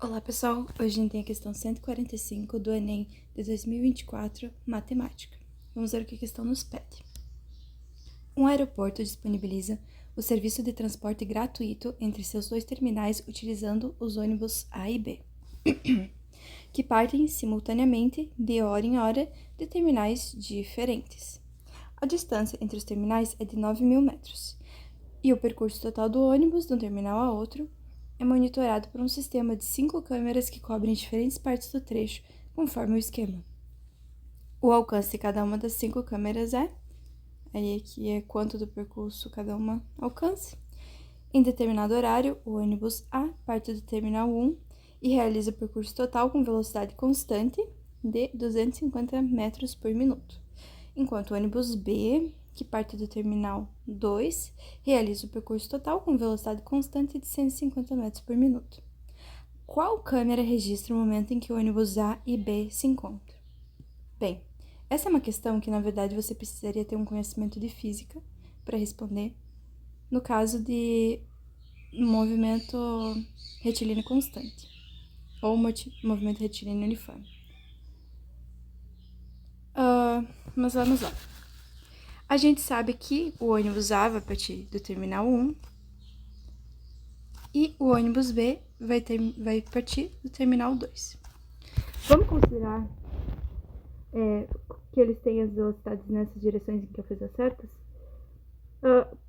Olá pessoal, hoje a gente tem a questão 145 do Enem de 2024, Matemática. Vamos ver o que a questão nos pede. Um aeroporto disponibiliza o serviço de transporte gratuito entre seus dois terminais utilizando os ônibus A e B, que partem simultaneamente de hora em hora de terminais diferentes. A distância entre os terminais é de 9.000 metros, e o percurso total do ônibus de um terminal a outro é monitorado por um sistema de 5 câmeras que cobrem diferentes partes do trecho, conforme o esquema. O alcance de cada uma das 5 câmeras aí aqui é quanto do percurso cada uma alcance. Em determinado horário, o ônibus A parte do terminal 1 e realiza o percurso total com velocidade constante de 250 metros por minuto, enquanto o ônibus B, que parte do terminal 2, realiza o percurso total com velocidade constante de 150 metros por minuto. Qual câmera registra o momento em que o ônibus A e B se encontram? Bem, essa é uma questão que, na verdade, você precisaria ter um conhecimento de física para responder, no caso de movimento retilíneo constante, ou movimento retilíneo uniforme. Mas vamos lá. A gente sabe que o ônibus A vai partir do terminal 1 e o ônibus B vai partir do terminal 2. Vamos considerar que eles têm as velocidades nessas direções em que eu fiz as certas?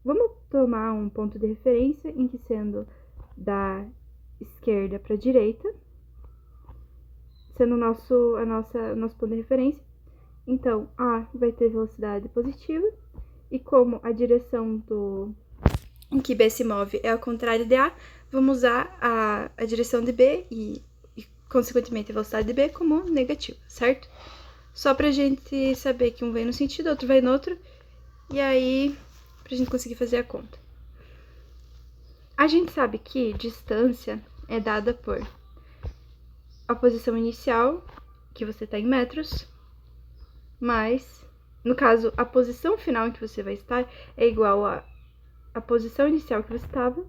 Vamos tomar um ponto de referência em que, sendo da esquerda para a direita, sendo nosso ponto de referência, então A vai ter velocidade positiva, e como a direção em que B se move é ao contrário de A, vamos usar a direção de B e, consequentemente, a velocidade de B como negativa, certo? Só pra gente saber que um vem num sentido, outro vai no outro, e aí pra gente conseguir fazer a conta. A gente sabe que distância é dada por a posição inicial, que você tá em metros, mais, no caso, a posição final em que você vai estar é igual a posição inicial que você estava,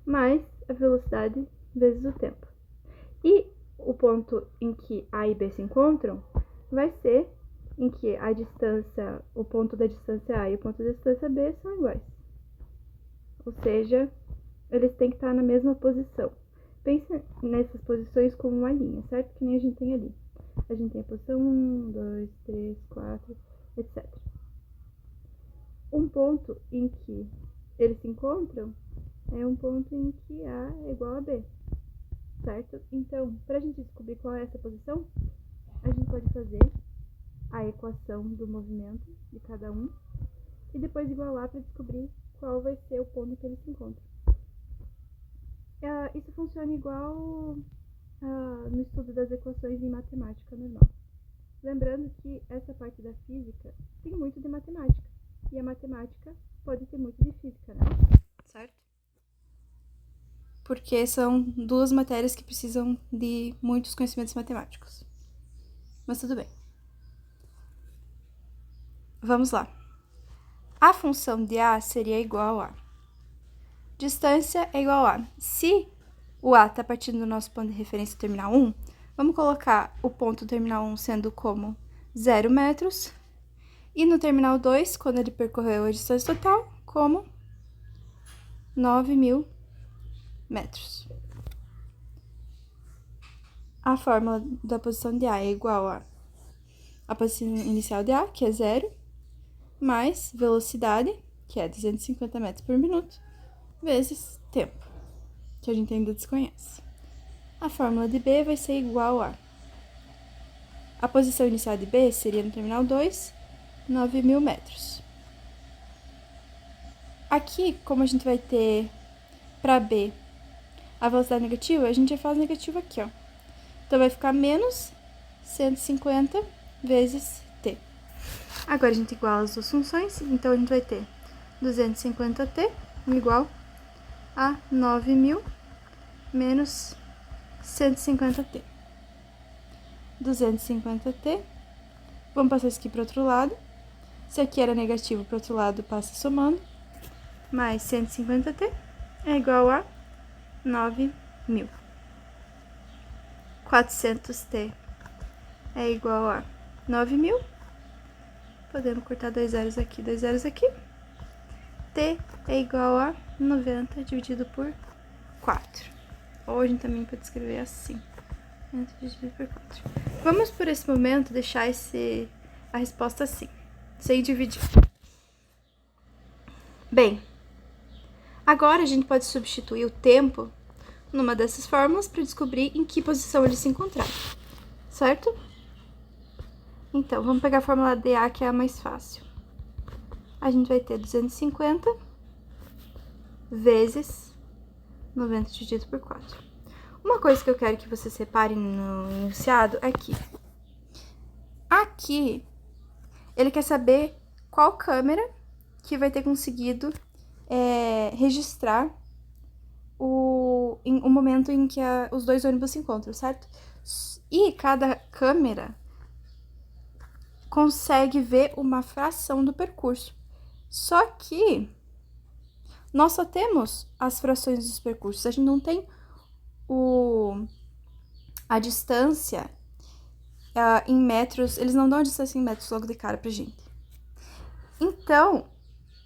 mais a velocidade vezes o tempo. E o ponto em que A e B se encontram vai ser em que a distância, o ponto da distância A e o ponto da distância B são iguais. Ou seja, eles têm que estar na mesma posição. Pense nessas posições como uma linha, certo? Que nem a gente tem ali. A gente tem a posição 1, 2, 3, 4, etc. Um ponto em que eles se encontram é um ponto em que A é igual a B, certo? Então, para a gente descobrir qual é essa posição, a gente pode fazer a equação do movimento de cada um e depois igualar para descobrir qual vai ser o ponto em que eles se encontram. Isso funciona igual no estudo das equações em matemática normal. Lembrando que essa parte da física tem muito de matemática, e a matemática pode ter muito de física, né? Certo? Porque são duas matérias que precisam de muitos conhecimentos matemáticos. Mas tudo bem. Vamos lá. A função de A seria igual a distância é igual a... Se o A está partindo do nosso ponto de referência terminal 1, vamos colocar o ponto terminal 1 sendo como 0 metros, e no terminal 2, quando ele percorreu a distância total, como 9.000 metros. A fórmula da posição de A é igual a posição inicial de A, que é 0, mais velocidade, que é 250 metros por minuto, vezes tempo, que a gente ainda desconhece. A fórmula de B vai ser igual a posição inicial de B seria no terminal 2, 9.000 metros. Aqui, como a gente vai ter para B a velocidade negativa, a gente já faz negativo aqui, ó. Então, vai ficar menos 150 vezes t. Agora, a gente iguala as duas funções, então a gente vai ter 250t igual a 9.000 menos 150t. 250t. Vamos passar isso aqui para o outro lado. Se aqui era negativo, para o outro lado passa somando. Mais 150t é igual a 9.000. 400T é igual a 9.000. Podemos cortar 2 zeros aqui, 2 zeros aqui. T é igual a 90 dividido por 4. Ou a gente também pode escrever assim. 90 dividido por 4. Vamos, por esse momento, deixar a resposta assim, sem dividir. Bem, agora a gente pode substituir o tempo numa dessas fórmulas para descobrir em que posição ele se encontrava, certo? Então, vamos pegar a fórmula dA, que é a mais fácil. A gente vai ter 250 vezes 90 dividido por 4. Uma coisa que eu quero que vocês reparem no enunciado é que aqui ele quer saber qual câmera que vai ter conseguido registrar o momento em que os dois ônibus se encontram, certo? E cada câmera consegue ver uma fração do percurso. Só que nós só temos as frações dos percursos, a gente não tem a distância em metros, eles não dão a distância em metros logo de cara pra gente. Então,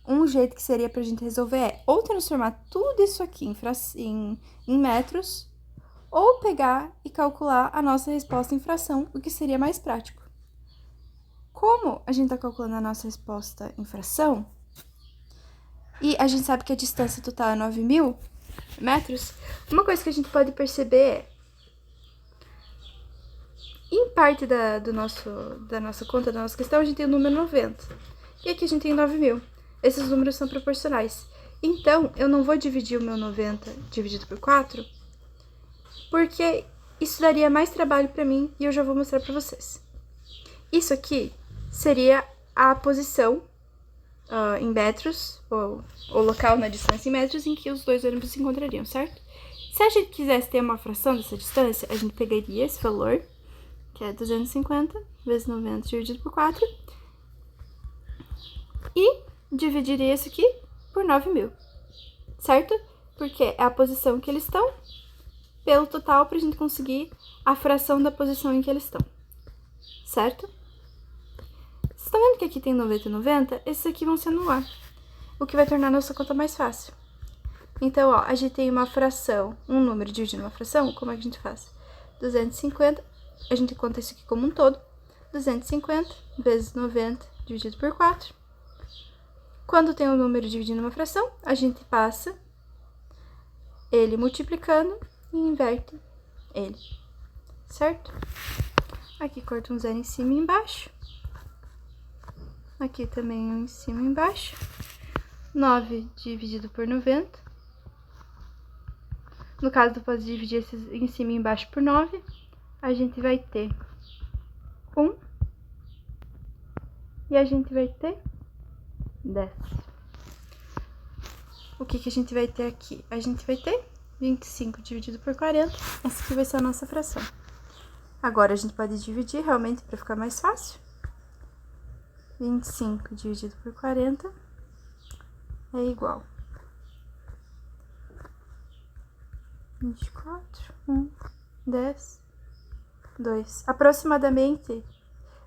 um jeito que seria pra gente resolver é ou transformar tudo isso aqui em metros, ou pegar e calcular a nossa resposta em fração, o que seria mais prático. Como a gente tá calculando a nossa resposta em fração, e a gente sabe que a distância total é 9.000 metros, uma coisa que a gente pode perceber é, em parte da nossa conta, da nossa questão, a gente tem o número 90. E aqui a gente tem 9.000. Esses números são proporcionais. Então, eu não vou dividir o meu 90 dividido por 4, porque isso daria mais trabalho para mim e eu já vou mostrar para vocês. Isso aqui seria a posição em metros, ou o local na distância em metros em que os dois ônibus se encontrariam, certo? Se a gente quisesse ter uma fração dessa distância, a gente pegaria esse valor, que é 250 vezes 90 dividido por 4, e dividiria isso aqui por 9.000, certo? Porque é a posição que eles estão pelo total pra gente conseguir a fração da posição em que eles estão, certo? Vocês estão vendo que aqui tem 90 e 90? Esses aqui vão se anular, o que vai tornar a nossa conta mais fácil. Então, ó, a gente tem uma fração, um número dividindo uma fração, como é que a gente faz? 250, a gente conta isso aqui como um todo, 250 vezes 90 dividido por 4. Quando tem um número dividindo uma fração, a gente passa ele multiplicando e inverte ele, certo? Aqui corta um zero em cima e embaixo. Aqui também um em cima e embaixo. 9 dividido por 90. No caso, tu pode dividir esses em cima e embaixo por 9. A gente vai ter 1. E a gente vai ter 10. O que a gente vai ter aqui? A gente vai ter 25 dividido por 40. Essa aqui vai ser a nossa fração. Agora, a gente pode dividir realmente para ficar mais fácil. 25 dividido por 40 é igual 24, 1, 10, 2. Aproximadamente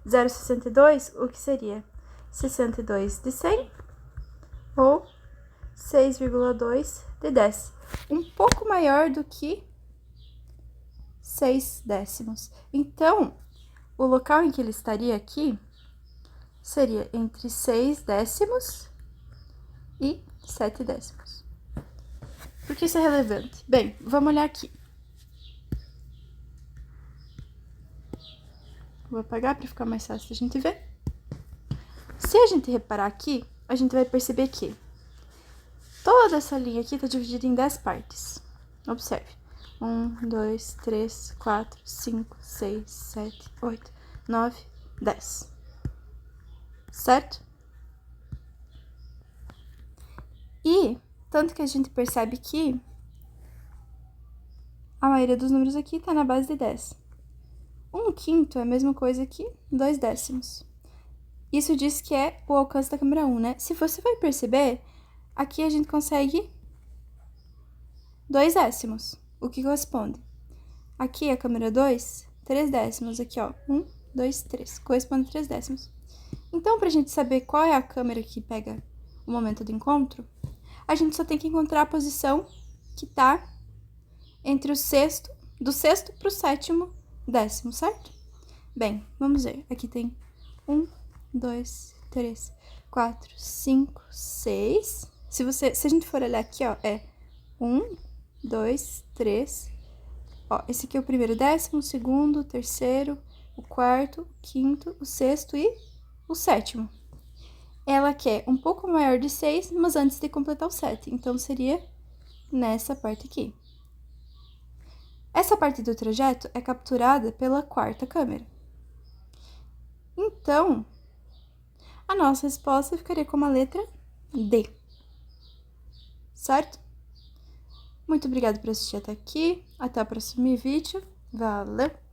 0,62, o que seria 62 de 100 ou 6,2 de 10. Um pouco maior do que 6 décimos. Então, o local em que ele estaria aqui seria entre 6 décimos e 7 décimos. Por que isso é relevante? Bem, vamos olhar aqui. Vou apagar para ficar mais fácil a gente ver. Se a gente reparar aqui, a gente vai perceber que toda essa linha aqui está dividida em 10 partes. Observe. 1, 2, 3, 4, 5, 6, 7, 8, 9, 10. Certo? E tanto que a gente percebe que a maioria dos números aqui está na base de 10. 1/5 é a mesma coisa que 2 décimos. Isso diz que é o alcance da câmera 1, né? Se você vai perceber, aqui a gente consegue 2 décimos, o que corresponde Aqui a câmera 2, 3 décimos. Aqui, ó, 1, 2, 3. Corresponde a 3 décimos. Então, pra gente saber qual é a câmera que pega o momento do encontro, a gente só tem que encontrar a posição que tá entre o sexto, do sexto pro sétimo décimo, certo? Bem, vamos ver. Aqui tem 1, 2, 3, 4, 5, 6. Se a gente for olhar aqui, ó, é 1, 2, 3. Ó, esse aqui é o primeiro décimo, o segundo, o terceiro, o quarto, o quinto, o sexto e o sétimo. Ela quer um pouco maior de 6, mas antes de completar o 7. Então, seria nessa parte aqui. Essa parte do trajeto é capturada pela quarta câmera. Então, a nossa resposta ficaria como a letra D. Certo? Muito obrigada por assistir até aqui. Até o próximo vídeo. Valeu!